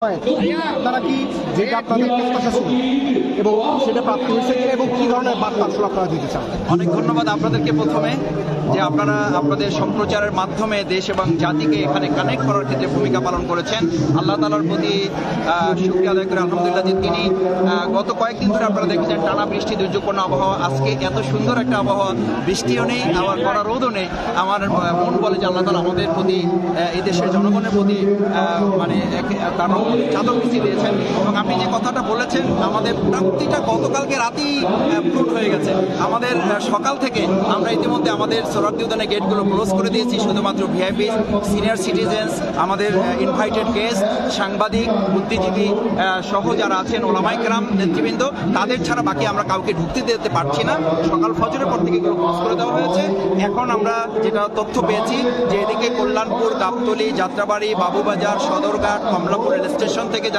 আপনারা কি যেটা আপনাদের প্রত্যাশা ছিল এবং সেটা প্রাপ্তি হয়েছে কিনা এবং কী ধরনের বার্তা আসলে আপনারা দিতে চান? অনেক ধন্যবাদ আপনাদেরকে প্রথমে যে আপনারা আপনাদের সম্প্রচারের মাধ্যমে দেশ এবং জাতিকে এখানে কানেক্ট করার ক্ষেত্রে ভূমিকা পালন করেছেন। আল্লাহ তাআলার প্রতি শুকরিয়া আদায় করে আলহামদুলিল্লাহ যে তিনি গত কয়েকদিন ধরে আপনারা দেখেছেন টানা বৃষ্টি, দুর্যোগপূর্ণ আবহাওয়া, আজকে এত সুন্দর একটা আবহাওয়া, বৃষ্টিও নেই আবার কড়া রোদও নেই। আমার মন বলে যে আল্লাহ তাআলা আমাদের প্রতি এই দেশের জনগণের প্রতি মানে তার চাদর বৃষ্টি দিয়েছেন। এবং আপনি যে কথাটা বলেছেন আমাদের প্রাপ্তিটা গতকালকে রাতেই পূরণ হয়ে গেছে। আমাদের সকাল থেকে আমরা ইতিমধ্যে আমাদের সোহরাওয়ার্দী উদ্যানের গেটগুলো ক্লোজ করে দিয়েছি। শুধুমাত্র ভিআইপি, সিনিয়র সিটিজেন্স, আমাদের ইনভাইটেড গেস্ট, সাংবাদিক, বুদ্ধিজীবী সহ যারা আছেন, ওলামায়ে কেরাম, নেতৃবৃন্দ, তাদের ছাড়া বাকি আমরা কাউকে ঢুকতে দিতে পারছি না। সকাল ফজরের পর থেকে এগুলো ক্লোজ করে দেওয়া হয়েছে। এখন আমরা যেটা তথ্য পেয়েছি যে এদিকে কল্যাণপুর, গাবতলী, যাত্রাবাড়ি, বাবুবাজার, সদরঘাট, কমলাপুর রেল স্টেশন থেকে